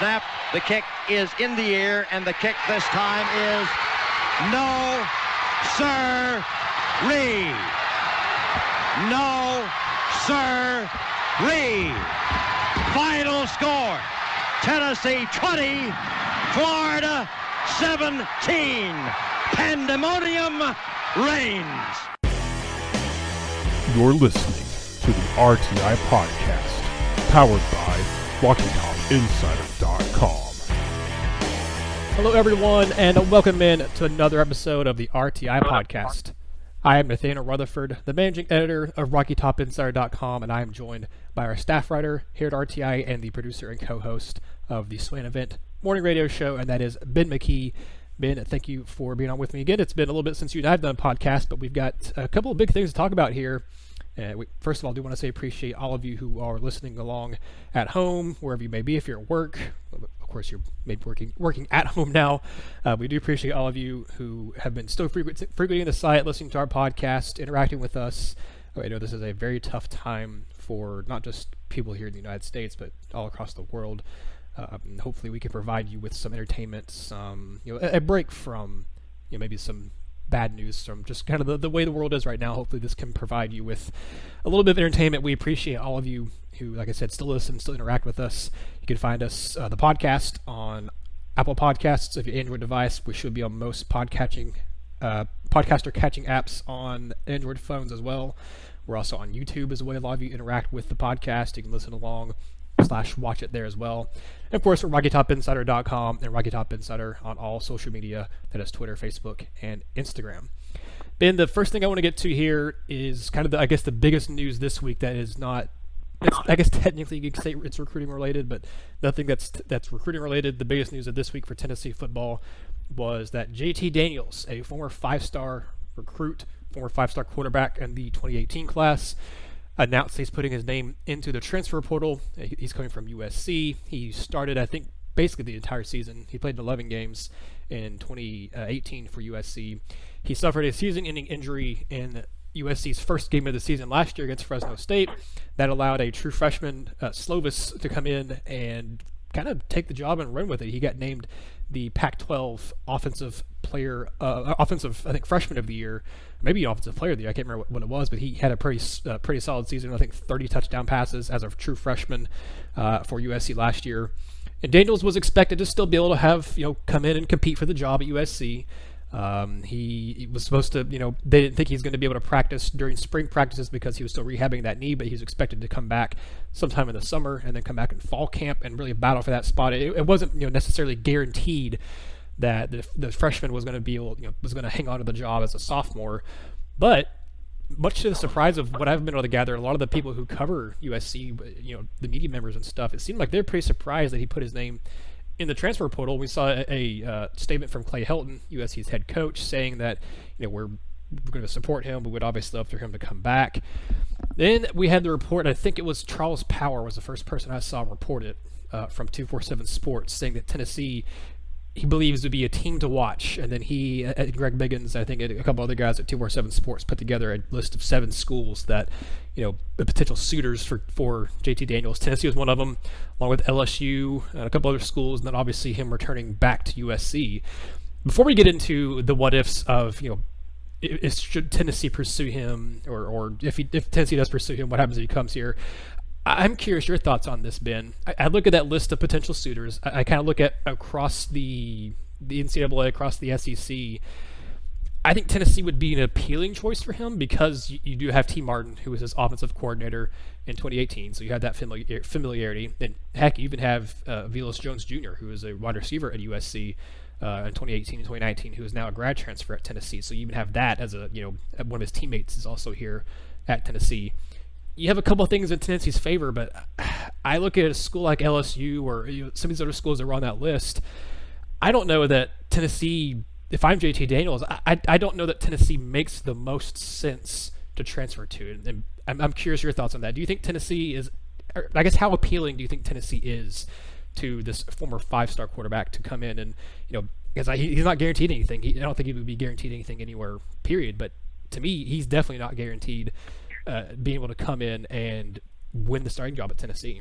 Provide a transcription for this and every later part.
snap. The kick is in the air, and the kick this time is no, sir-ree. No, sir-ree. Final score, Tennessee 20, Florida 17. Pandemonium reigns. You're listening to the RTI Podcast, powered by RockyTopInsider.com. Hello, everyone, and welcome in to another episode of the RTI Podcast. I am Nathaniel Rutherford, the managing editor of RockyTopInsider.com, and I am joined by our staff writer here at RTI and the producer and co-host of the Swan Event morning radio show, and that is Ben McKee. Ben, thank you for being on with me again. It's been a little bit since you and I have done a podcast, but we've got a couple of big things to talk about here. First of all, I do want to say appreciate all of you who are listening along at home, wherever you may be. If you're at work, of course you're maybe working at home now. We do appreciate all of you who have been still frequenting the site, listening to our podcast, interacting with us. I know this is a very tough time for not just people here in the United States, but all across the world. Hopefully we can provide you with some entertainment, some a break from maybe some bad news from just kind of the way the world is right now. Hopefully this can provide you with a little bit of entertainment. We appreciate all of you who, like I said, still listen, still interact with us. You can find us, the podcast, on Apple Podcasts. If your Android device, we should be on most podcaster catching apps on Android phones as well. We're also on YouTube as a way a lot of you interact with the podcast. You can listen along / watch it there as well. And of course, we're RockyTopInsider.com and Rocky Top Insider on all social media. That is Twitter, Facebook, and Instagram. Ben, the first thing I want to get to here is kind of the biggest news this week that is not, I guess technically you could say it's recruiting related, but nothing that's recruiting related. The biggest news of this week for Tennessee football was that JT Daniels, a former 5-star recruit, former 5-star quarterback in the 2018 class, announced he's putting his name into the transfer portal. He's coming from USC. He started, I think, basically the entire season. He played in 11 games in 2018 for USC. He suffered a season-ending injury in USC's first game of the season last year against Fresno State. That allowed a true freshman, Slovis, to come in and kind of take the job and run with it. He got named the Pac-12 offensive freshman of the year, maybe offensive player of the year. I can't remember what it was, but he had a pretty solid season. I think 30 touchdown passes as a true freshman for USC last year. And Daniels was expected to still be able to have come in and compete for the job at USC. He was supposed to, they didn't think he's going to be able to practice during spring practices because he was still rehabbing that knee, but he was expected to come back sometime in the summer and then come back in fall camp and really battle for that spot. It wasn't, necessarily guaranteed that the freshman was going to be able, was going to hang on to the job as a sophomore. But much to the surprise of what I've been able to gather, a lot of the people who cover USC, the media members and stuff, it seemed like they're pretty surprised that he put his name in the transfer portal. We saw a statement from Clay Helton, USC's head coach, saying that we're going to support him. We would obviously love for him to come back. Then we had the report. I think it was Charles Power was the first person I saw report it from 247 Sports, saying that Tennessee, he believes, would be a team to watch. And then he, Greg Biggins, I think a couple other guys at 247 Sports put together a list of 7 schools that, the potential suitors for JT Daniels. Tennessee was one of them, along with LSU and a couple other schools, and then obviously him returning back to USC. Before we get into the what ifs of, should Tennessee pursue him, or if Tennessee does pursue him, what happens if he comes here? I'm curious your thoughts on this, Ben. I look at that list of potential suitors. I kind of look at across the NCAA, across the SEC. I think Tennessee would be an appealing choice for him because you do have T. Martin, who was his offensive coordinator in 2018, so you have that familiarity. And heck, you even have Velus Jones Jr., who is a wide receiver at USC in 2018 and 2019, who is now a grad transfer at Tennessee. So you even have that as one of his teammates is also here at Tennessee. You have a couple of things in Tennessee's favor, but I look at a school like LSU or some of these other schools that were on that list. I don't know that Tennessee, if I'm JT Daniels, I don't know that Tennessee makes the most sense to transfer to. And I'm curious your thoughts on that. Do you think Tennessee is, I guess, how appealing do you think Tennessee is to this former 5-star quarterback to come in and, because he's not guaranteed anything. I don't think he would be guaranteed anything anywhere, period. But to me, he's definitely not guaranteed being able to come in and win the starting job at Tennessee.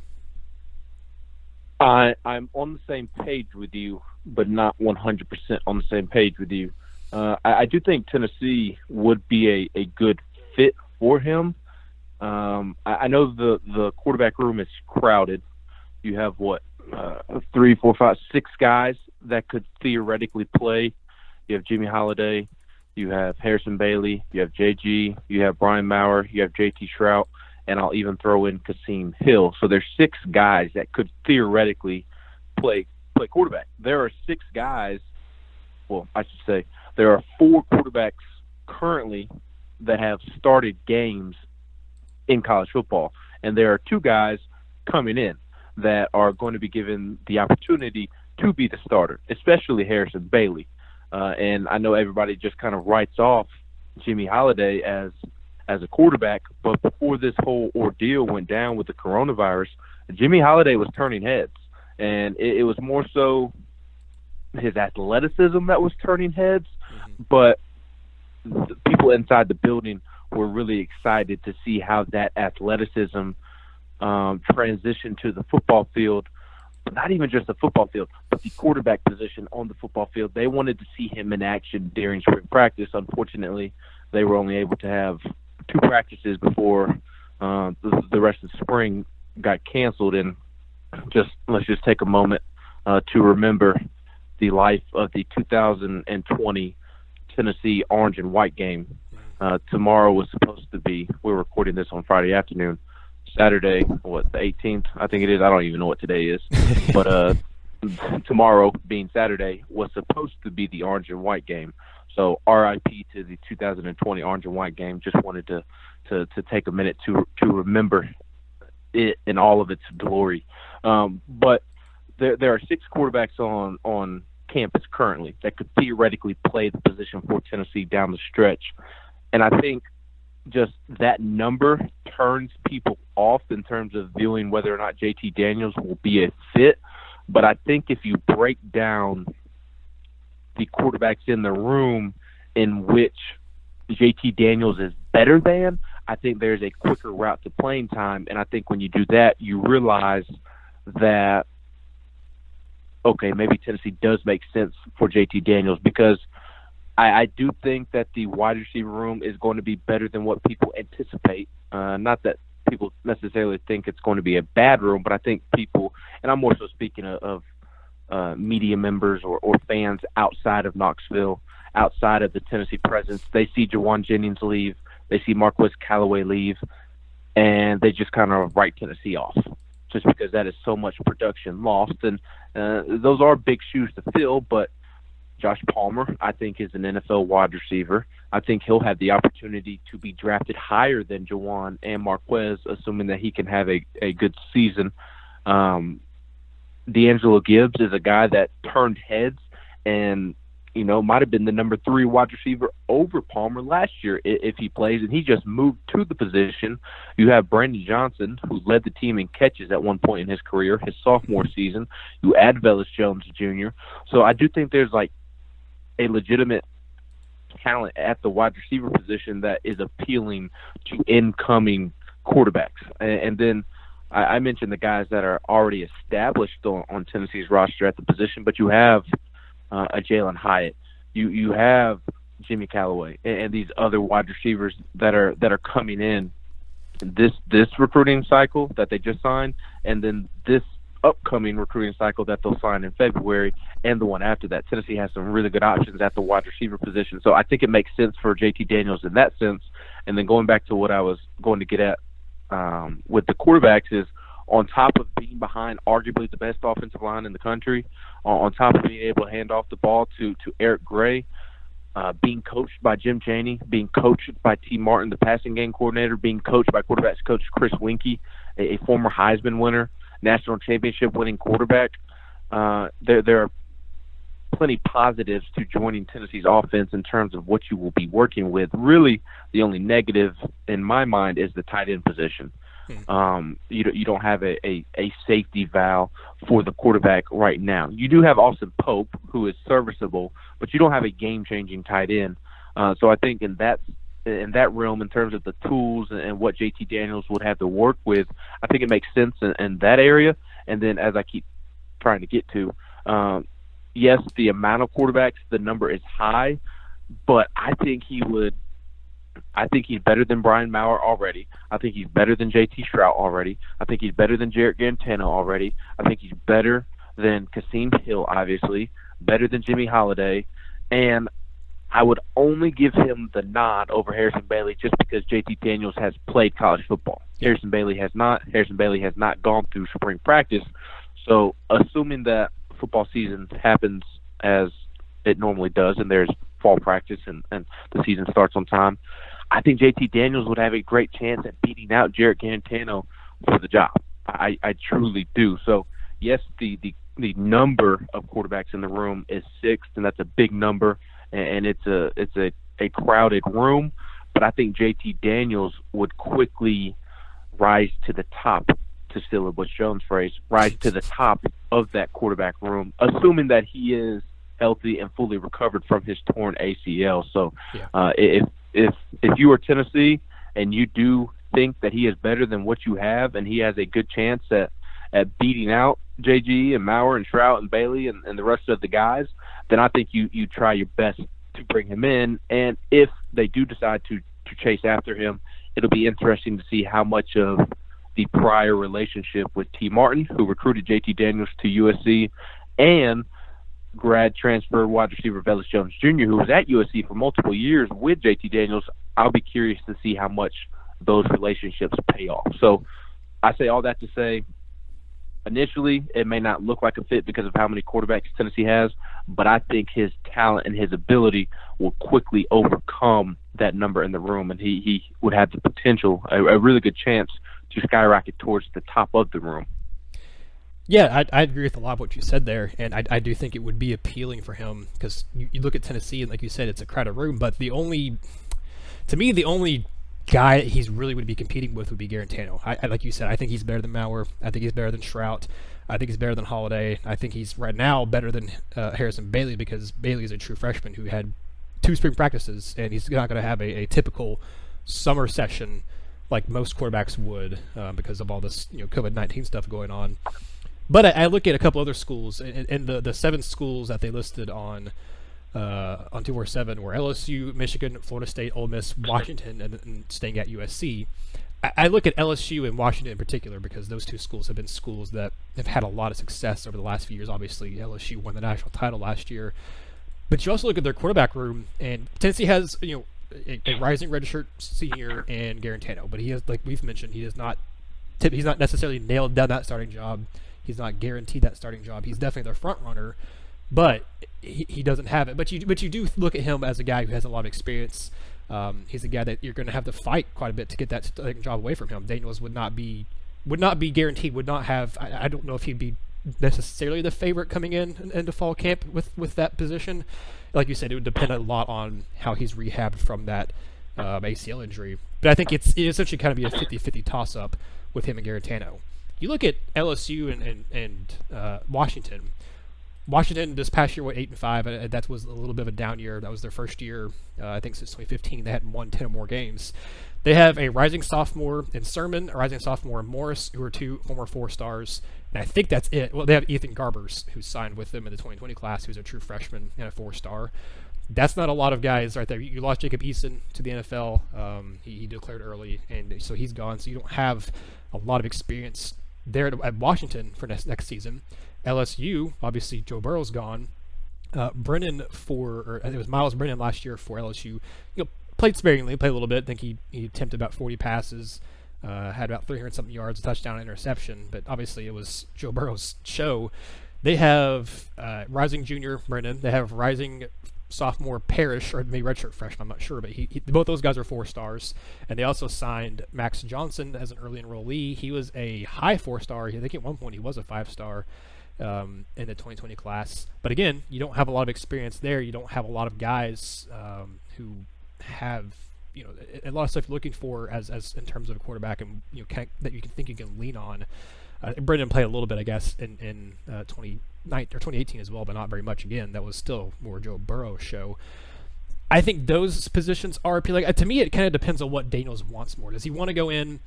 I'm on the same page with you, but not 100% on the same page with you. I do think Tennessee would be a good fit for him. I know the quarterback room is crowded. You have 3, 4, 5, 6 guys that could theoretically play. You have Jimmy Holiday, you have Harrison Bailey, you have JG, you have Brian Maurer, you have JT Shrout, and I'll even throw in Kasim Hill. So there's 6 guys that could theoretically play quarterback. There are 6 guys. Well, I should say there are 4 quarterbacks currently that have started games in college football, and there are 2 guys coming in that are going to be given the opportunity to be the starter, especially Harrison Bailey. And I know everybody just kind of writes off Jimmy Holiday as a quarterback, but before this whole ordeal went down with the coronavirus, Jimmy Holiday was turning heads, and it was more so his athleticism that was turning heads, but the people inside the building were really excited to see how that athleticism transitioned to the football field, but not even just the football field, but the quarterback position on the football field. They wanted to see him in action during spring practice. Unfortunately, they were only able to have 2 practices before the rest of the spring got canceled. And let's just take a moment to remember the life of the 2020 Tennessee orange and white game. Tomorrow was supposed to be, we're recording this on Friday afternoon, Saturday, the 18th, I think it is. I don't even know what today is. But tomorrow, being Saturday, was supposed to be the orange and white game. So RIP to the 2020 orange and white game. Just wanted to take a minute to remember it in all of its glory. But there are 6 quarterbacks on campus currently that could theoretically play the position for Tennessee down the stretch. And I think just that number turns people off in terms of viewing whether or not JT Daniels will be a fit. But I think if you break down the quarterbacks in the room in which JT Daniels is better than, I think there's a quicker route to playing time. And I think when you do that, you realize that, okay, maybe Tennessee does make sense for JT Daniels, because I do think that the wide receiver room is going to be better than what people anticipate. Not that people necessarily think it's going to be a bad room, but I think people, and I'm more so speaking of media members or fans outside of Knoxville, outside of the Tennessee presence, they see Jawan Jennings leave, they see Marquez Callaway leave, and they just kind of write Tennessee off, just because that is so much production lost. And those are big shoes to fill, but Josh Palmer, I think, is an NFL wide receiver. I think he'll have the opportunity to be drafted higher than Jawan and Marquez, assuming that he can have a good season. D'Angelo Gibbs is a guy that turned heads and, might have been the number 3 wide receiver over Palmer last year if he plays, and he just moved to the position. You have Brandon Johnson, who led the team in catches at one point in his career, his sophomore season. You add Velus Jones Jr. So I do think there's a legitimate talent at the wide receiver position that is appealing to incoming quarterbacks. And then I mentioned the guys that are already established on Tennessee's roster at the position, but you have a Jalen Hyatt, you have Jimmy Callaway, and these other wide receivers that are coming in this recruiting cycle that they just signed, and then this upcoming recruiting cycle that they'll sign in February, and the one after that. Tennessee has some really good options at the wide receiver position. So I think it makes sense for JT Daniels in that sense. And then going back to what I was going to get at with the quarterbacks is, on top of being behind arguably the best offensive line in the country, on top of being able to hand off the ball to Eric Gray, being coached by Jim Chaney, being coached by T. Martin, the passing game coordinator, being coached by quarterbacks coach Chris Winkie, a former Heisman winner, national championship winning quarterback. There are plenty positives to joining Tennessee's offense in terms of what you will be working with. Really, the only negative in my mind is the tight end position. You don't have a safety valve for the quarterback right now. You do have Austin Pope, who is serviceable, but you don't have a game-changing tight end. So I think in that realm, in terms of the tools and what JT Daniels would have to work with, I think it makes sense in that area. And then, as I keep trying to get to. Yes, the amount of quarterbacks, the number is high, but I think he's better than Brian Maurer already. I think he's better than J.T. Strout already. I think he's better than Jarrett Garantano already. I think he's better than Kasim Hill, obviously, better than Jimmy Holiday, and I would only give him the nod over Harrison Bailey just because J.T. Daniels has played college football. Harrison Bailey has not. Harrison Bailey has not gone through spring practice. So assuming that football season happens as it normally does and there's fall practice and the season starts on time, I think J.T. Daniels would have a great chance at beating out Jarrett Garantano for the job. I truly do. So, yes, the number of quarterbacks in the room is 6, and that's a big number. And it's a crowded room, but I think J.T. Daniels would quickly rise to the top, to steal a Butch Jones phrase, rise to the top of that quarterback room, assuming that he is healthy and fully recovered from his torn ACL. So if you are Tennessee and you do think that he is better than what you have and he has a good chance at beating out JG and Maurer and Strout and Bailey and the rest of the guys, then I think you try your best to bring him in. And if they do decide to chase after him, it'll be interesting to see how much of the prior relationship with T. Martin, who recruited J.T. Daniels to USC, and grad transfer wide receiver Velus Jones Jr., who was at USC for multiple years with J.T. Daniels. I'll be curious to see how much those relationships pay off. So I say all that to say, initially, it may not look like a fit because of how many quarterbacks Tennessee has, but I think his talent and his ability will quickly overcome that number in the room, and he would have the potential, a really good chance to skyrocket towards the top of the room. Yeah, I agree with a lot of what you said there, and I do think it would be appealing for him because you look at Tennessee, and like you said, it's a crowded room, but the only guy that he's really would be competing with would be Garantano. I like you said, I think he's better than Maurer. I think he's better than Strout. I think he's better than Holiday. I think he's right now better than Harrison Bailey because Bailey is a true freshman who had 2 spring practices, and he's not going to have a typical summer session like most quarterbacks would because of all this COVID-19 stuff going on. But I look at a couple other schools, and the 7 schools that they listed on 247 were LSU, Michigan, Florida State, Ole Miss, Washington, and staying at USC. I look at LSU and Washington in particular because those 2 schools have been schools that have had a lot of success over the last few years. Obviously, LSU won the national title last year. But you also look at their quarterback room, and Tennessee has a rising redshirt senior and Garantano, but he has, like we've mentioned, he's not necessarily nailed down that starting job. He's not guaranteed that starting job. He's definitely their front runner, but he doesn't have it. But you do look at him as a guy who has a lot of experience. He's a guy that you're going to have to fight quite a bit to get that starting job away from him. Daniels would not be guaranteed. Would not have. I don't know if he'd be necessarily the favorite coming into fall camp with that position. Like you said, it would depend a lot on how he's rehabbed from that ACL injury. But I think it essentially kind of be a 50-50 toss-up with him and Garantano. You look at LSU and Washington. Washington this past year went 8-5. That was a little bit of a down year. That was their first year, I think, since 2015. They hadn't won 10 or more games. They have a rising sophomore in Sermon, a rising sophomore in Morris, who are 2 former 4-stars. And I think that's it. Well, they have Ethan Garbers, who signed with them in the 2020 class, who's a true freshman and a 4-star. That's not a lot of guys right there. You lost Jacob Eason to the NFL. He declared early, and so he's gone. So you don't have a lot of experience there at Washington for next season. LSU, obviously Joe Burrow's gone. Brennan it was Miles Brennan last year for LSU. Played sparingly, played a little bit. I think he attempted about 40 passes, had about 300-something yards, a touchdown, and interception. But obviously it was Joe Burrow's show. They have rising junior Brennan. They have rising sophomore Parrish, or maybe redshirt freshman, I'm not sure, but both those guys are 4-stars. And they also signed Max Johnson as an early enrollee. He was a high 4-star. I think at one point he was a 5-star in the 2020 class. But again, you don't have a lot of experience there. You don't have a lot of guys who have a lot of stuff you're looking for as in terms of a quarterback, and that you can think you can lean on. Brendan played a little bit, I guess, in 2018 as well, but not very much. Again, that was still more Joe Burrow's show. I think those positions are appealing. To me, it kind of depends on what Daniels wants more. Does he want to go in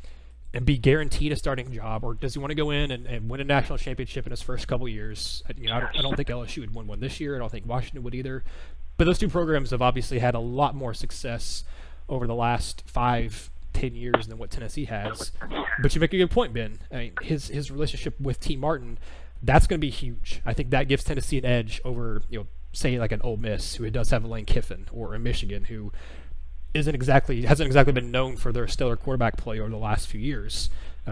and be guaranteed a starting job, or does he want to go in and win a national championship in his first couple years? I don't think LSU would win one this year. I don't think Washington would either. But those two programs have obviously had a lot more success over the last 5-10 years than what Tennessee has. But you make a good point, Ben. I mean, his relationship with T. Martin, that's going to be huge. I think that gives Tennessee an edge over, say like an Ole Miss, who does have a Lane Kiffin, or a Michigan, who hasn't exactly been known for their stellar quarterback play over the last few years,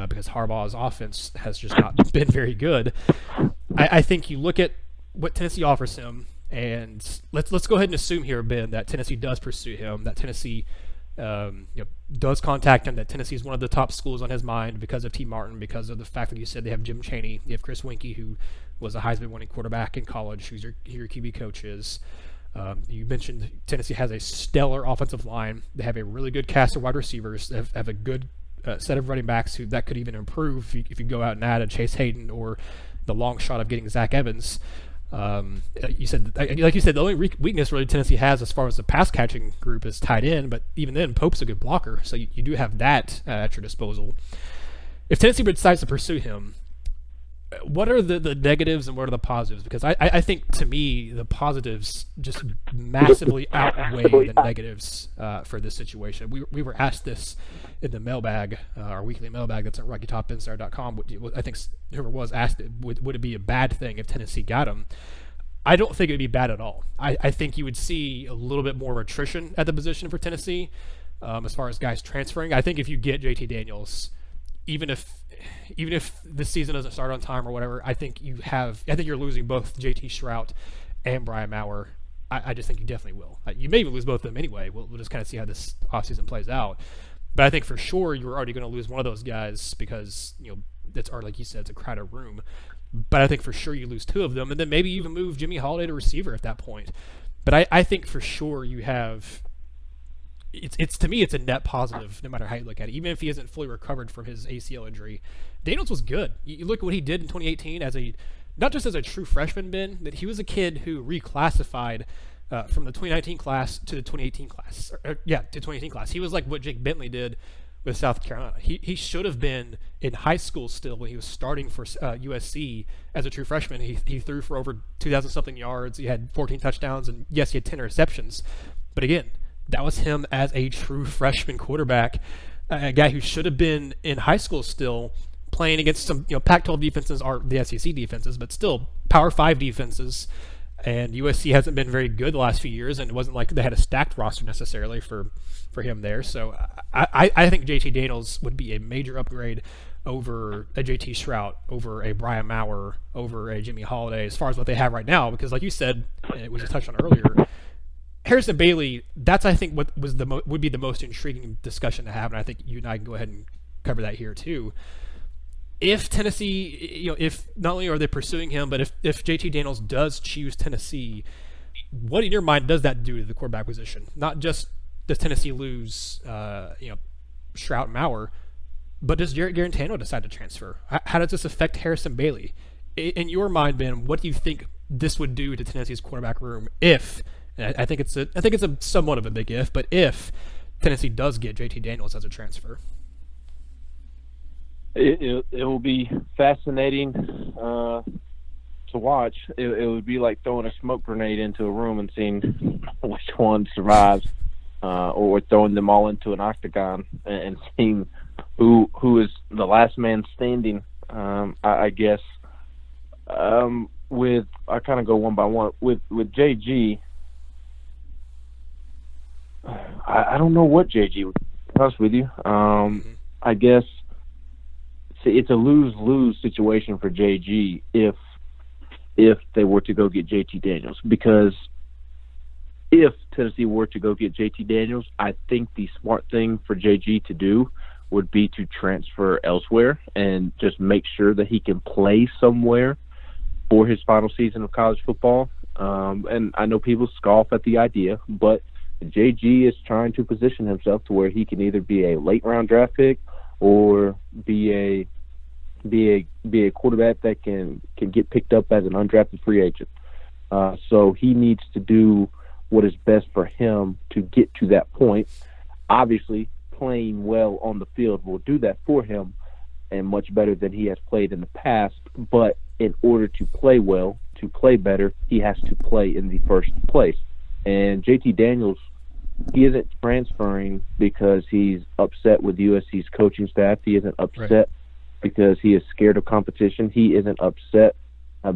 because Harbaugh's offense has just not been very good. I think you look at what Tennessee offers him, and let's go ahead and assume here, Ben, that Tennessee does pursue him, that Tennessee does contact him, that Tennessee is one of the top schools on his mind because of T. Martin, because of the fact that you said they have Jim Chaney, you have Chris Weinke, who was a Heisman-winning quarterback in college, who your QB coach is. You mentioned Tennessee has a stellar offensive line. They have a really good cast of wide receivers. They have a good set of running backs that could even improve if you go out and add a Chase Hayden, or the long shot of getting Zach Evans. Like you said, the only weakness really Tennessee has as far as the pass catching group is tight end, but even then, Pope's a good blocker, so you do have that at your disposal. If Tennessee decides to pursue him, what are the negatives and what are the positives? Because I think, to me, the positives just massively outweigh the negatives for this situation. We were asked this in the mailbag, our weekly mailbag that's at RockyTopInsider.com. I think whoever was asked it, would it be a bad thing if Tennessee got him? I don't think it would be bad at all. I think you would see a little bit more attrition at the position for Tennessee as far as guys transferring. I think if you get JT Daniels, even if this season doesn't start on time or whatever, I think you're losing both JT Shrout and Brian Maurer. I just think you definitely will. You may even lose both of them anyway. We'll just kind of see how this offseason plays out. But I think for sure you're already going to lose one of those guys because, it's already, like you said, it's a crowded room. But I think for sure you lose two of them, and then maybe even move Jimmy Holiday to receiver at that point. But I think for sure you have... It's to me, it's a net positive no matter how you look at it. Even if he isn't fully recovered from his ACL injury, Daniels was good. You look at what he did in 2018 not just as a true freshman, Ben, that he was a kid who reclassified from the 2019 class to the 2018 class. To 2018 class. He was like what Jake Bentley did with South Carolina. He should have been in high school still when he was starting for USC as a true freshman. He threw for over 2,000-something yards. He had 14 touchdowns, and yes, he had 10 interceptions. But again, that was him as a true freshman quarterback, a guy who should have been in high school still, playing against some, Pac-12 defenses are the SEC defenses, but still Power 5 defenses. And USC hasn't been very good the last few years, and it wasn't like they had a stacked roster necessarily for him there. So I think JT Daniels would be a major upgrade over a JT Shrout, over a Brian Maurer, over a Jimmy Holiday, as far as what they have right now. Because like you said, and we just touched on earlier, Harrison Bailey, that's I think what was would be the most intriguing discussion to have, and I think you and I can go ahead and cover that here too. If Tennessee, if not only are they pursuing him, but if JT Daniels does choose Tennessee, what in your mind does that do to the quarterback position? Not just does Tennessee lose, Shrout and Maurer, but does Jarrett Garantano decide to transfer? How does this affect Harrison Bailey? In your mind, Ben, what do you think this would do to Tennessee's quarterback room if? And I think it's a somewhat of a big if, but if Tennessee does get JT Daniels as a transfer. It will be fascinating to watch. It would be like throwing a smoke grenade into a room and seeing which one survives, or throwing them all into an octagon and seeing who is the last man standing. I guess. I kind of go one by one with JG. I don't know what JG would be honest with you. I guess it's a lose-lose situation for JG if they were to go get JT Daniels, because if Tennessee were to go get JT Daniels, I think the smart thing for JG to do would be to transfer elsewhere and just make sure that he can play somewhere for his final season of college football. And I know people scoff at the idea, but JG is trying to position himself to where he can either be a late round draft pick or be a quarterback that can get picked up as an undrafted free agent. So he needs to do what is best for him to get to that point. Obviously, playing well on the field will do that for him, and much better than he has played in the past. But in order to play well, to play better, he has to play in the first place. And JT Daniels, he isn't transferring because he's upset with USC's coaching staff. He isn't upset because he is scared of competition. He isn't upset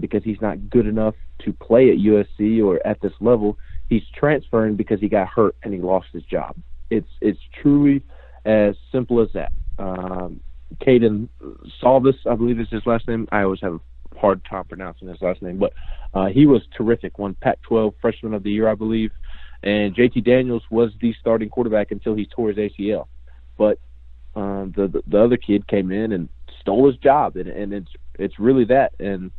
because he's not good enough to play at USC or at this level. He's transferring because he got hurt and he lost his job. It's truly as simple as that. Caden Salvis, I believe is his last name. I always have a hard time pronouncing his last name, but he was terrific. Won Pac-12 Freshman of the Year, I believe. And JT Daniels was the starting quarterback until he tore his ACL. But the other kid came in and stole his job, and it's really that. And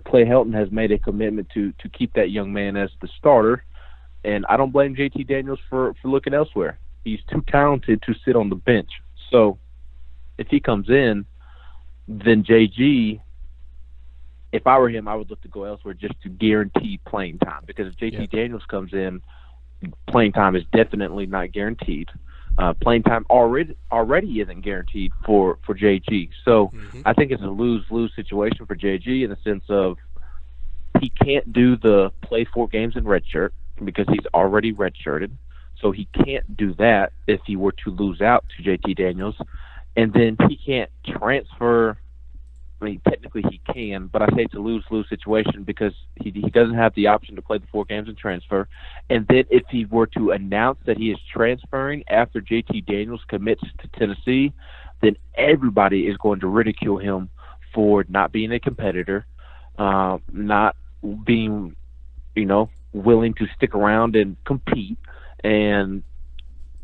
Clay Helton has made a commitment to keep that young man as the starter, and I don't blame JT Daniels for looking elsewhere. He's too talented to sit on the bench. So if he comes in, then JG, if I were him, I would look to go elsewhere just to guarantee playing time, because if JT Daniels comes in, playing time is definitely not guaranteed. Playing time already isn't guaranteed for JG. So I think it's a lose-lose situation for JG in the sense of he can't do the play 4 games in redshirt because he's already redshirted. So he can't do that if he were to lose out to JT Daniels. And then he can't transfer. I mean, technically he can, but I say it's a lose-lose situation because he doesn't have the option to play the 4 games and transfer. And then if he were to announce that he is transferring after JT Daniels commits to Tennessee, then everybody is going to ridicule him for not being a competitor, not being, willing to stick around and compete. And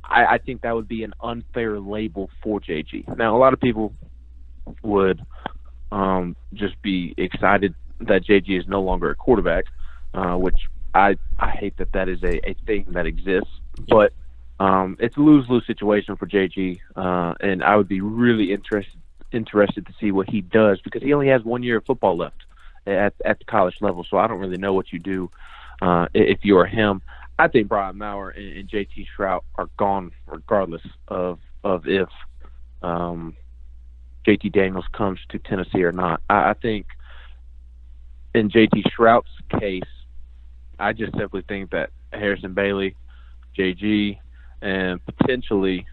I think that would be an unfair label for JG. Now, a lot of people would just be excited that JG is no longer a quarterback, which I hate that is a thing that exists. But it's a lose-lose situation for JG, and I would be really interested to see what he does because he only has 1 year of football left at the college level. So I don't really know what you do if you're him. I think Brian Maurer and JT Shrout are gone regardless of if JT Daniels comes to Tennessee or not. I think in JT Shrout's case, I just simply think that Harrison Bailey, JG, and potentially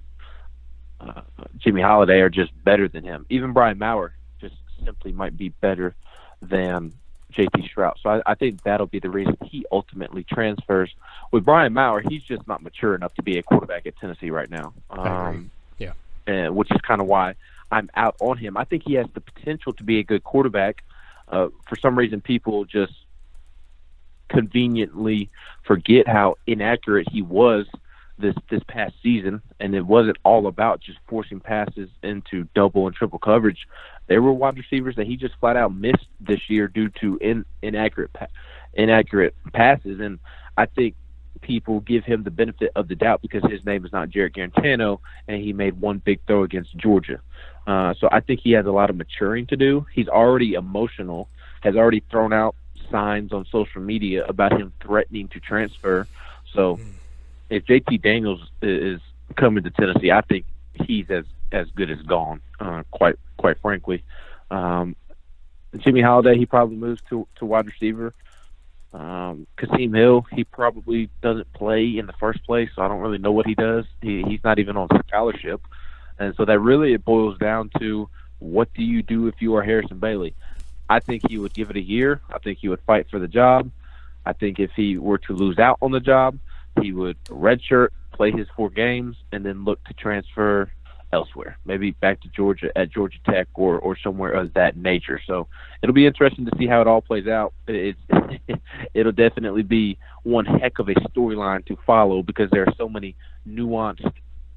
Jimmy Holiday are just better than him. Even Brian Maurer just simply might be better than JT Shrout. So I think that'll be the reason he ultimately transfers. With Brian Maurer, he's just not mature enough to be a quarterback at Tennessee right now. Which is kind of why I'm out on him. I think he has the potential to be a good quarterback. For some reason, people just conveniently forget how inaccurate he was this past season, and it wasn't all about just forcing passes into double and triple coverage. There were wide receivers that he just flat out missed this year due to inaccurate passes, and I think people give him the benefit of the doubt because his name is not Jarrett Garantano, and he made one big throw against Georgia. So I think he has a lot of maturing to do. He's already emotional, has already thrown out signs on social media about him threatening to transfer. So if JT Daniels is coming to Tennessee, I think he's as good as gone, quite frankly. Jimmy Holiday, he probably moves to wide receiver. Kasim Hill, he probably doesn't play in the first place, so I don't really know what he does. He's not even on scholarship. And so that really it boils down to what do you do if you are Harrison Bailey? I think he would give it a year. I think he would fight for the job. I think if he were to lose out on the job, he would redshirt, play his 4 games, and then look to transfer elsewhere, maybe back to Georgia at Georgia Tech or somewhere of that nature. So it'll be interesting to see how it all plays out. It'll definitely be one heck of a storyline to follow because there are so many nuanced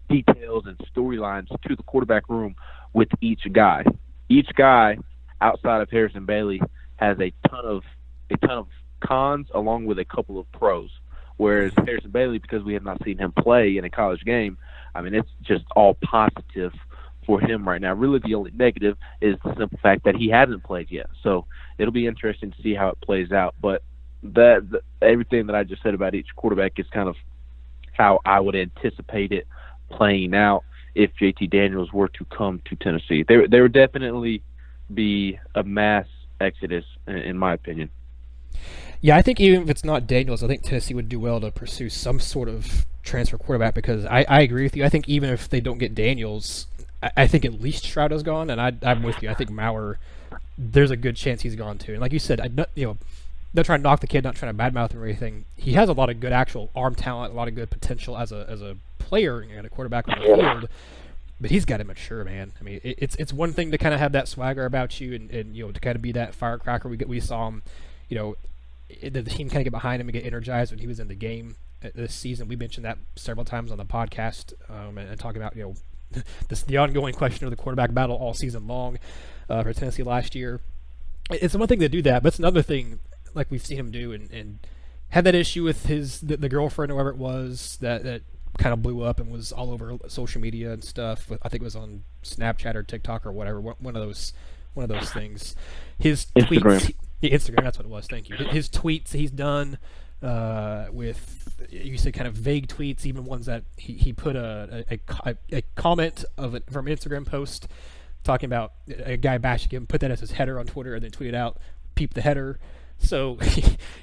details and storylines to the quarterback room with each guy. Each guy outside of Harrison Bailey has a ton of cons along with a couple of pros. Whereas Harrison Bailey, because we have not seen him play in a college game, I mean, it's just all positive for him right now. Really, the only negative is the simple fact that he hasn't played yet. So it'll be interesting to see how it plays out. But everything that I just said about each quarterback is kind of how I would anticipate it playing out. if JT Daniels were to come to Tennessee. There would definitely be a mass exodus, in my opinion. Yeah, I think even if it's not Daniels, I think Tennessee would do well to pursue some sort of transfer quarterback, because I agree with you. I think even if they don't get Daniels, I think at least Stroud is gone, and I'm with you. I think Maurer, there's a good chance he's gone too. And like you said, not trying to knock the kid, not trying to badmouth him or anything. He has a lot of good actual arm talent, a lot of good potential as a player and a quarterback on the field. But he's got to mature, man. I mean, it's one thing to kind of have that swagger about you, and to kind of be that firecracker. We saw him, the team kind of get behind him and get energized when he was in the game this season. We mentioned that several times on the podcast, and talking about the ongoing question of the quarterback battle all season long for Tennessee last year. It's one thing to do that, but it's another thing, like we've seen him do, and had that issue with the girlfriend or whoever it was that kind of blew up and was all over social media and stuff. I think it was on Snapchat or TikTok or whatever. One of those things. His tweets. Instagram, that's what it was. Thank you. His tweets he's done with, you said, kind of vague tweets, even ones that he put a comment of it from an Instagram post talking about a guy bashing him, put that as his header on Twitter, and then tweeted out, "Peep the header." So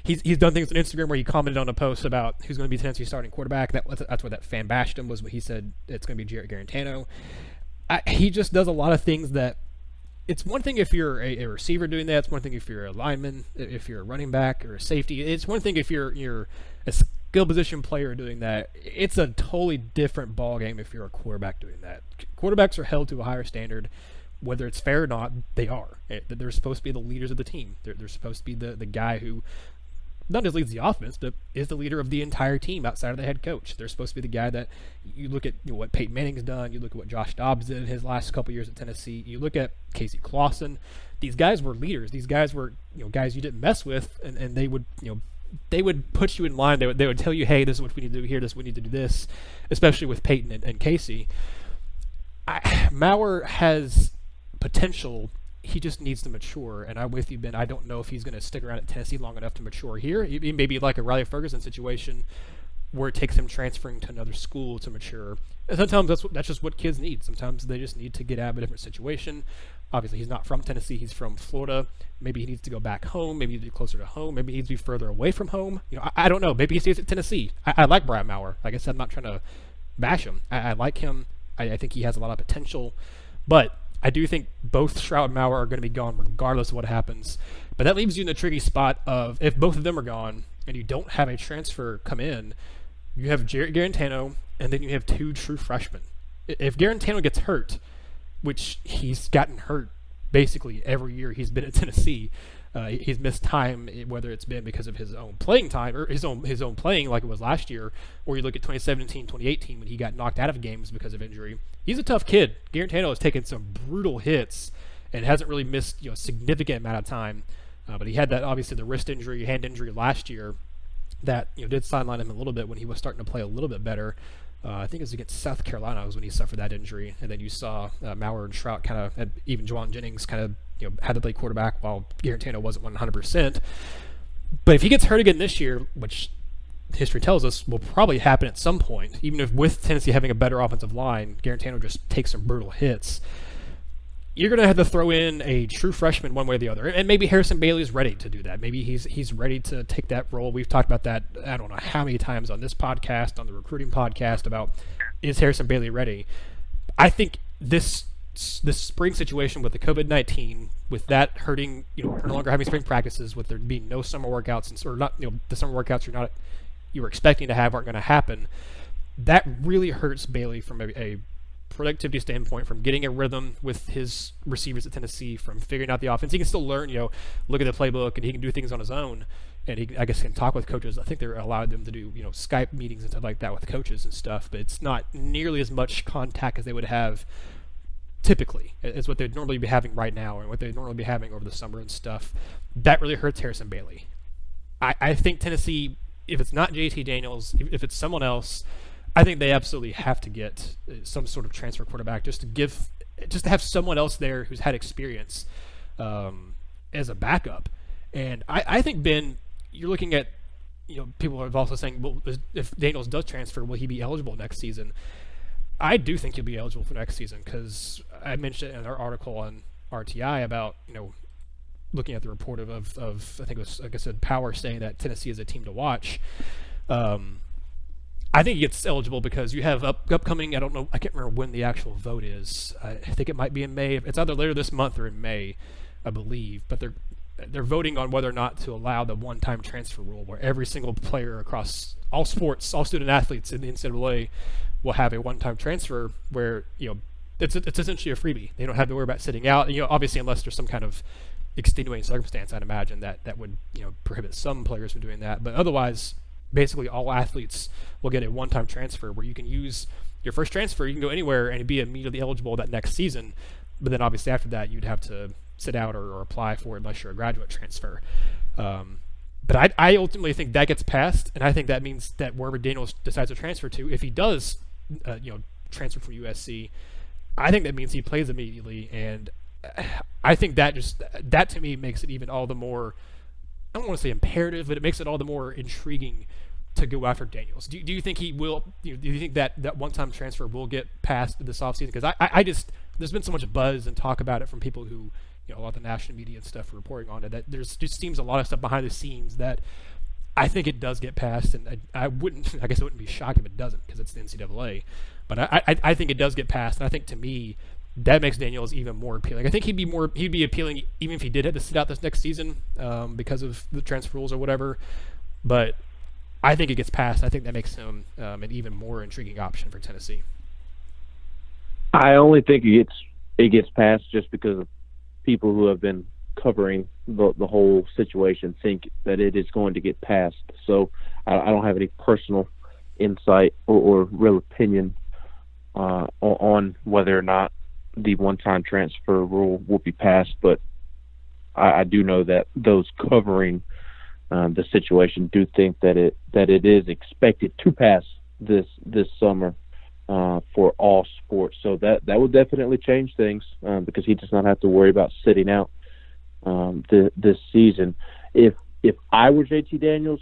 he's done things on Instagram where he commented on a post about who's going to be Tennessee's starting quarterback. That's where that fan bashed him, was what he said it's going to be Jarrett Garantano. He just does a lot of things that. It's one thing if you're a receiver doing that. It's one thing if you're a lineman, if you're a running back or a safety. It's one thing if you're a skill position player doing that. It's a totally different ball game if you're a quarterback doing that. Quarterbacks are held to a higher standard, whether it's fair or not. They are. They're supposed to be the leaders of the team. They're supposed to be the guy who not just leads the offense, but is the leader of the entire team outside of the head coach. They're supposed to be the guy that you look at, what Peyton Manning's done. You look at what Josh Dobbs did in his last couple years at Tennessee. You look at Casey Clausen. These guys were leaders. These guys were guys you didn't mess with, and they would they would put you in line. They would tell you, hey, this is what we need to do here. This is what we need to do this, especially with Peyton and Casey. Maurer has potential. He just needs to mature, and I'm with you, Ben. I don't know if he's going to stick around at Tennessee long enough to mature here. He may be like a Riley Ferguson situation where it takes him transferring to another school to mature. And sometimes that's just what kids need. Sometimes they just need to get out of a different situation. Obviously, he's not from Tennessee. He's from Florida. Maybe he needs to go back home. Maybe he needs to be closer to home. Maybe he needs to be further away from home. I don't know. Maybe he stays at Tennessee. I like Brian Maurer. Like I said, I'm not trying to bash him. I like him. I think he has a lot of potential. But I do think both Stroud and Maurer are going to be gone regardless of what happens. But that leaves you in the tricky spot of, if both of them are gone and you don't have a transfer come in, you have Jarrett Garantano, and then you have two true freshmen. If Garantano gets hurt, which he's gotten hurt basically every year he's been at Tennessee, he's missed time, whether it's been because of his own playing time or his own playing like it was last year, or you look at 2017, 2018 when he got knocked out of games because of injury. He's a tough kid. Garantano has taken some brutal hits and hasn't really missed a significant amount of time. But he had that, obviously, the wrist injury, hand injury last year that did sideline him a little bit when he was starting to play a little bit better. I think it was against South Carolina was when he suffered that injury, and then you saw Maurer and Stroud kind of, and even Juwan Jennings kind of had to play quarterback while Garantano wasn't 100%. But if he gets hurt again this year, which history tells us will probably happen at some point, even if with Tennessee having a better offensive line, Garantano just takes some brutal hits, you're going to have to throw in a true freshman one way or the other. And maybe Harrison Bailey is ready to do that. Maybe he's ready to take that role. We've talked about that, I don't know how many times on this podcast, on the recruiting podcast, about is Harrison Bailey ready? I think this spring situation with the COVID-19, with that hurting, no longer having spring practices, with there being no summer workouts, or not, the summer workouts you were expecting to have aren't going to happen, that really hurts Bailey from a productivity standpoint, from getting a rhythm with his receivers at Tennessee, from figuring out the offense. He can still learn, look at the playbook, and he can do things on his own, and he, I guess, can talk with coaches. I think they're allowed them to do, Skype meetings and stuff like that with coaches and stuff, but it's not nearly as much contact as they would have typically, is what they'd normally be having right now, and what they'd normally be having over the summer and stuff. That really hurts Harrison Bailey. I think Tennessee, if it's not JT Daniels, if it's someone else, I think they absolutely have to get some sort of transfer quarterback just to have someone else there who's had experience as a backup. And I think, Ben, you're looking at, people are also saying, well, if Daniels does transfer, will he be eligible next season? I do think he'll be eligible for next season because I mentioned in our article on RTI about, looking at the report of I think it was, like I said, Power saying that Tennessee is a team to watch. I think he gets eligible because you have upcoming, I can't remember when the actual vote is. I think it might be in May. It's either later this month or in May, I believe. But they're voting on whether or not to allow the one-time transfer rule, where every single player across all sports, all student athletes in the NCAA will have a one-time transfer where, it's essentially a freebie. They don't have to worry about sitting out. Obviously, unless there's some kind of extenuating circumstance, I'd imagine that would, prohibit some players from doing that. But otherwise, basically all athletes will get a one-time transfer where you can use your first transfer, you can go anywhere and be immediately eligible that next season. But then obviously after that, you'd have to sit out or apply for it unless you're a graduate transfer. But I ultimately think that gets passed, and I think that means that wherever Daniels decides to transfer to, if he does, transfer from USC, I think that means he plays immediately, and I think that to me makes it even all the more, I don't want to say imperative, but it makes it all the more intriguing to go after Daniels. Do you think he will? Do you think that one-time transfer will get passed this offseason? Because I just, there's been so much buzz and talk about it from people who, a lot of the national media and stuff are reporting on it, that there's just seems a lot of stuff behind the scenes that I think it does get passed, and I guess I wouldn't be shocked if it doesn't because it's the NCAA. But I think it does get passed, and I think to me that makes Daniels even more appealing. I think he'd be appealing even if he did have to sit out this next season because of the transfer rules or whatever. But I think it gets passed. I think that makes him an even more intriguing option for Tennessee. I only think it gets passed just because of people who have been covering the whole situation think that it is going to get passed. So I don't have any personal insight or real opinion on whether or not the one-time transfer rule will be passed, but I do know that those covering the situation do think that it is expected to pass this summer for all sports. So that would definitely change things because he does not have to worry about sitting out this season. If I were JT Daniels,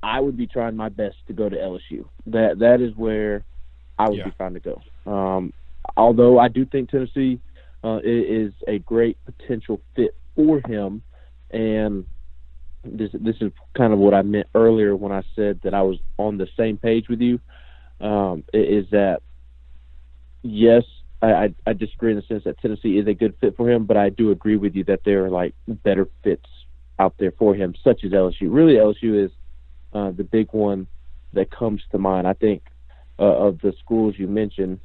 I would be trying my best to go to LSU. That is where I would be trying to go. Although I do think Tennessee is a great potential fit for him, and this is kind of what I meant earlier when I said that I was on the same page with you, is that, yes, I disagree in the sense that Tennessee is a good fit for him, but I do agree with you that there are like better fits out there for him, such as LSU. Really, LSU is the big one that comes to mind. I think of the schools you mentioned,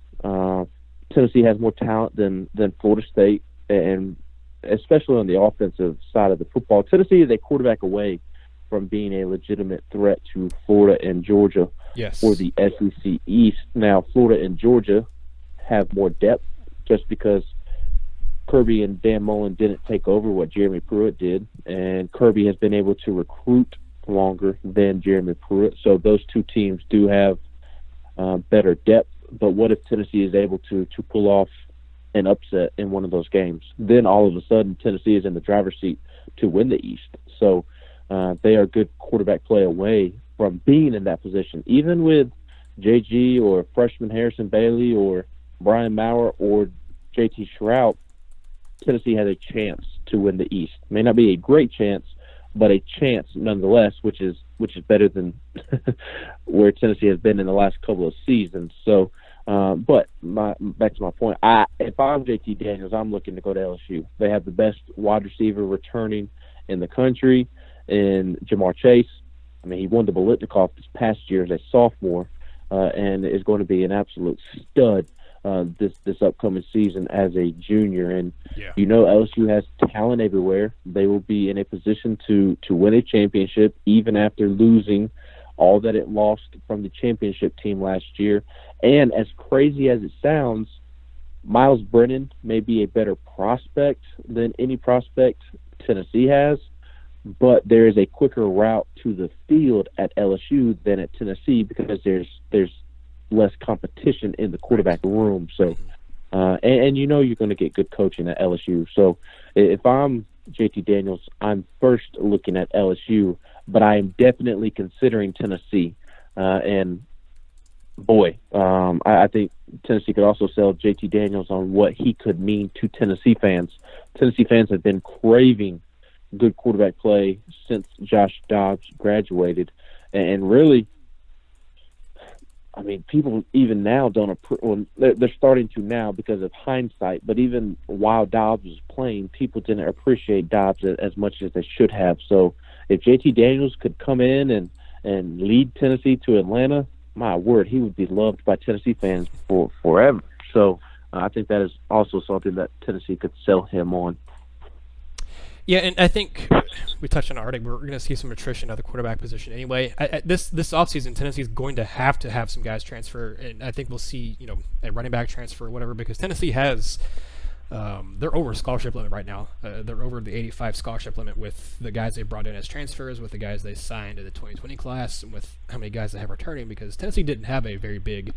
Tennessee has more talent than Florida State, and especially on the offensive side of the football. Tennessee is a quarterback away from being a legitimate threat to Florida and Georgia for the SEC East. Now, Florida and Georgia have more depth just because Kirby and Dan Mullen didn't take over what Jeremy Pruitt did, and Kirby has been able to recruit longer than Jeremy Pruitt. So those two teams do have better depth. But what if Tennessee is able to pull off an upset in one of those games? Then all of a sudden Tennessee is in the driver's seat to win the East. So they are good quarterback play away from being in that position. Even with JG or freshman Harrison Bailey or Brian Maurer or JT Shrout, Tennessee has a chance to win the East. May not be a great chance, but a chance nonetheless, which is better than where Tennessee has been in the last couple of seasons. So, but back to my point, if I'm JT Daniels, I'm looking to go to LSU. They have the best wide receiver returning in the country in Jamar Chase. I mean, he won the Biletnikoff this past year as a sophomore, and is going to be an absolute stud this upcoming season as a junior. And LSU has talent everywhere. They will be in a position to win a championship even after losing all that it lost from the championship team last year. And as crazy as it sounds, Miles Brennan may be a better prospect than any prospect Tennessee has, but there is a quicker route to the field at LSU than at Tennessee because there's less competition in the quarterback room. So, and you're going to get good coaching at LSU. So if I'm JT Daniels, I'm first looking at LSU, but I am definitely considering Tennessee. And boy, I think Tennessee could also sell JT Daniels on what he could mean to Tennessee fans. Tennessee fans have been craving good quarterback play since Josh Dobbs graduated, and really, I mean, people even now don't well, they're starting to now because of hindsight, but even while Dobbs was playing, people didn't appreciate Dobbs as much as they should have. So if JT Daniels could come in and lead Tennessee to Atlanta, my word, he would be loved by Tennessee fans for forever. So I think that is also something that Tennessee could sell him on. Yeah, and I think we touched on it already. We're going to see some attrition at the quarterback position anyway. This offseason, Tennessee is going to have some guys transfer, and I think we'll see a running back transfer or whatever, because Tennessee has they're over scholarship limit right now. They're over the 85 scholarship limit with the guys they brought in as transfers, with the guys they signed in the 2020 class, and with how many guys they have returning, because Tennessee didn't have a very big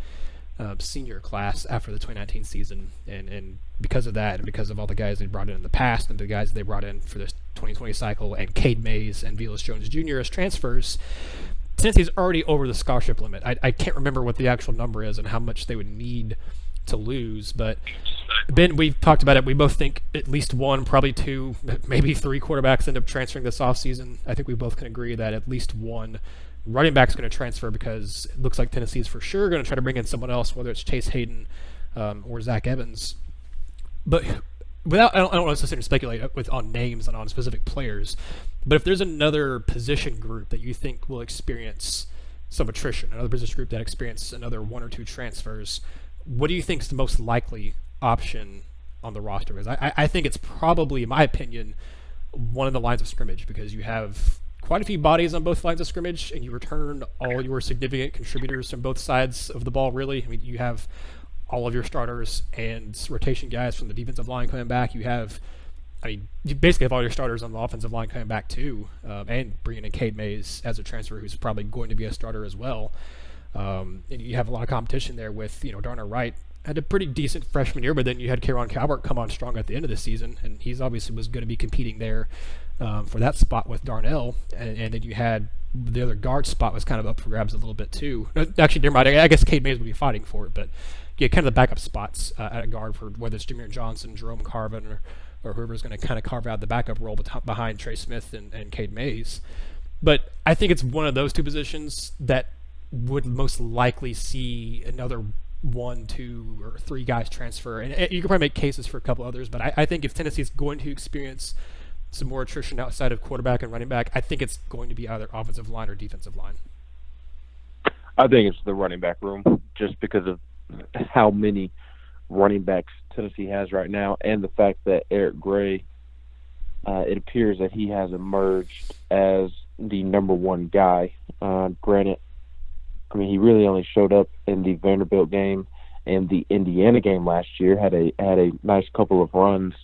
senior class after the 2019 season, and because of that, and because of all the guys they brought in the past, and the guys they brought in for this 2020 cycle, and Cade Mays and Velas Jones Jr. as transfers, Tennessee's already over the scholarship limit. I can't remember what the actual number is and how much they would need to lose, but Ben, we've talked about it. We both think at least one, probably two, maybe three quarterbacks end up transferring this offseason. I think we both can agree that at least one running back's going to transfer, because it looks like Tennessee's for sure going to try to bring in someone else, whether it's Chase Hayden or Zach Evans. But I don't want to sit and speculate on names and on specific players, but if there's another position group that you think will experience some attrition, another position group that experience another one or two transfers, what do you think is the most likely option on the roster? Because I think it's probably, in my opinion, one of the lines of scrimmage, because you have quite a few bodies on both lines of scrimmage, and you return all your significant contributors from both sides of the ball, really. I mean, you have all of your starters and rotation guys from the defensive line coming back. You basically have all your starters on the offensive line coming back too, and bringing in Cade Mays as a transfer, who's probably going to be a starter as well. And you have a lot of competition there with, Darnell Wright had a pretty decent freshman year, but then you had Kayron Calvert come on strong at the end of the season, and he's obviously was going to be competing there for that spot with Darnell, and then you had the other guard spot was kind of up for grabs a little bit too. Actually, never mind. I guess Cade Mays would be fighting for it, but yeah, kind of the backup spots at guard for whether it's Jameer Johnson, Jerome Carvin, or whoever's going to kind of carve out the backup role behind Trey Smith and Cade Mays. But I think it's one of those two positions that would most likely see another 1, 2, or 3 guys transfer. And you can probably make cases for a couple others, but I think if Tennessee's going to experience some more attrition outside of quarterback and running back, I think it's going to be either offensive line or defensive line. I think it's the running back room, just because of how many running backs Tennessee has right now, and the fact that Eric Gray, it appears that he has emerged as the number one guy. Granted, I mean, he really only showed up in the Vanderbilt game and the Indiana game last year, had a nice couple of runs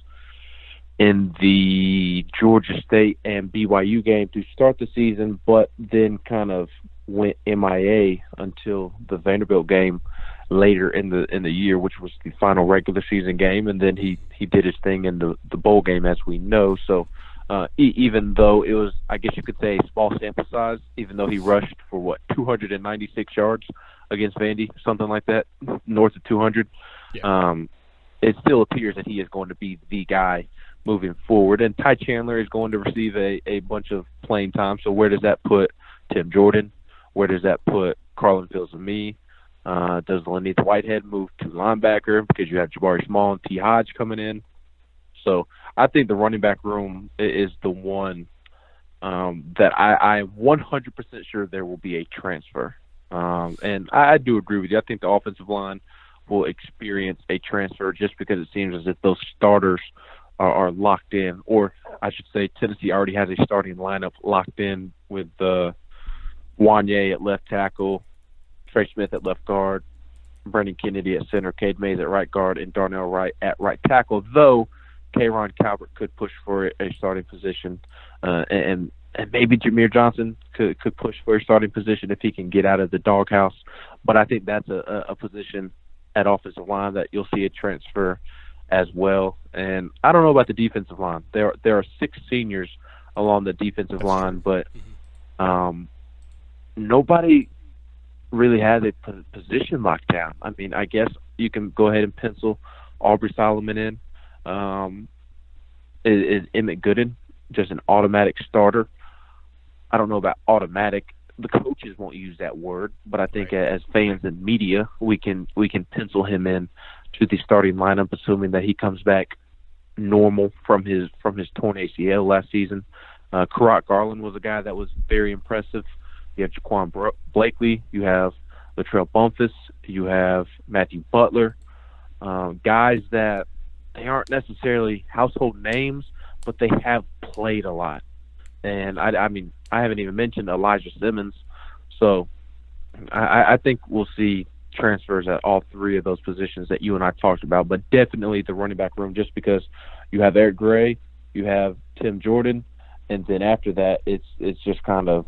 in the Georgia State and BYU game to start the season, but then kind of went MIA until the Vanderbilt game later in the year, which was the final regular season game, and then he did his thing in the bowl game, as we know. So even though it was, I guess you could say, a small sample size, even though he rushed for 296 yards against Vandy, something like that, north of 200, it still appears that he is going to be the guy moving forward. And Ty Chandler is going to receive a bunch of playing time. So where does that put Tim Jordan? Where does that put Carlin Fields-Aimee? Does Lenith Whitehead move to linebacker because you have Jabari Small and T. Hodge coming in? So I think the running back room is the one that I'm 100% sure there will be a transfer. And I do agree with you. I think the offensive line will experience a transfer just because it seems as if those starters are locked in, or I should say Tennessee already has a starting lineup locked in with Wanye at left tackle, Trey Smith at left guard, Brendan Kennedy at center, Cade Mays at right guard, and Darnell Wright at right tackle, though Kayron Calvert could push for a starting position, and maybe Jameer Johnson could push for a starting position if he can get out of the doghouse. But I think that's a position at offensive line that you'll see a transfer as well. And I don't know about the defensive line. There are 6 seniors along the defensive line, but nobody really has a position locked down. I mean, I guess you can go ahead and pencil Aubrey Solomon in. Is Emmett Gooden just an automatic starter? I don't know about automatic. The coaches won't use that word, but I think as fans and media, we can pencil him in to the starting lineup, assuming that he comes back normal from his torn ACL last season. Karat Garland was a guy that was very impressive. You have Jaquan Blakely, you have Latrell Bumpus, you have Matthew Butler, guys that they aren't necessarily household names, but they have played a lot. And I mean, I haven't even mentioned Elijah Simmons. So I think we'll see transfers at all three of those positions that you and I talked about, but definitely the running back room, just because you have Eric Gray, you have Tim Jordan, and then after that, it's just kind of,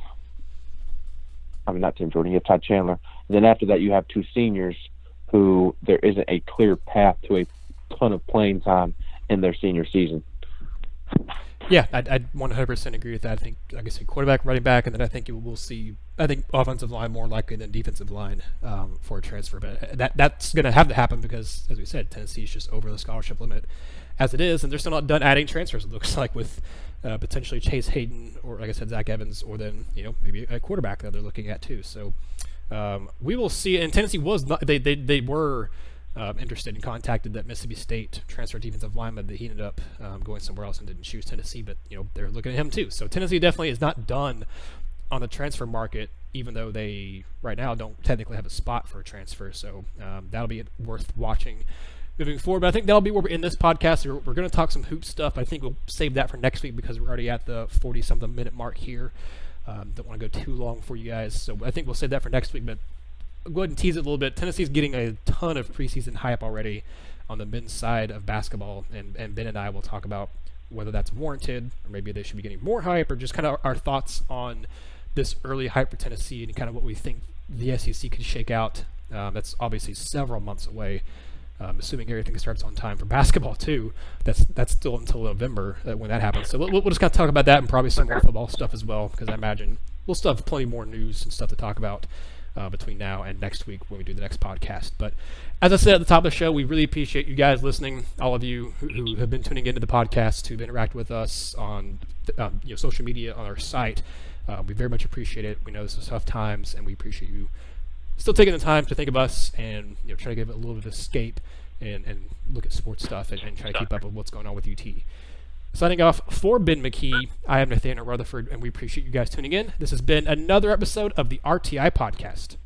I mean, not Tim Jordan, you have Todd Chandler. And then after that, you have two seniors who there isn't a clear path to a ton of playing time in their senior season. Yeah, I'd 100% agree with that. I think, like I said, quarterback, running back, and then I think we'll see, I think offensive line more likely than defensive line for a transfer. But that's going to have to happen because, as we said, Tennessee is just over the scholarship limit as it is, and they're still not done adding transfers, it looks like, with potentially Chase Hayden or, like I said, Zach Evans, or then, maybe a quarterback that they're looking at too. So we will see. And Tennessee was not, they were interested and contacted that Mississippi State transfer defensive lineman, but he ended up going somewhere else and didn't choose Tennessee. But they're looking at him too. So Tennessee definitely is not done on the transfer market, even though they right now don't technically have a spot for a transfer. So that'll be worth watching moving forward. But I think that'll be where we're in this podcast. We're going to talk some hoop stuff. I think we'll save that for next week because we're already at the 40-something minute mark here. Don't want to go too long for you guys. So I think we'll save that for next week. But I'll go ahead and tease it a little bit. Tennessee's getting a ton of preseason hype already on the men's side of basketball, and Ben and I will talk about whether that's warranted or maybe they should be getting more hype, or just kind of our thoughts on this early hype for Tennessee and kind of what we think the SEC could shake out. That's obviously several months away, assuming everything starts on time for basketball too. That's still until November when that happens. So we'll just kind of talk about that and probably some more football stuff as well, because I imagine we'll still have plenty more news and stuff to talk about between now and next week when we do the next podcast. But as I said at the top of the show, we really appreciate you guys listening, all of you who have been tuning into the podcast, who've interacted with us on social media, on our site. We very much appreciate it. We know this is tough times, and we appreciate you still taking the time to think of us and try to give it a little bit of escape and look at sports stuff and try to keep up with what's going on with UT. Signing off for Ben McKee, I am Nathaniel Rutherford, and we appreciate you guys tuning in. This has been another episode of the RTI Podcast.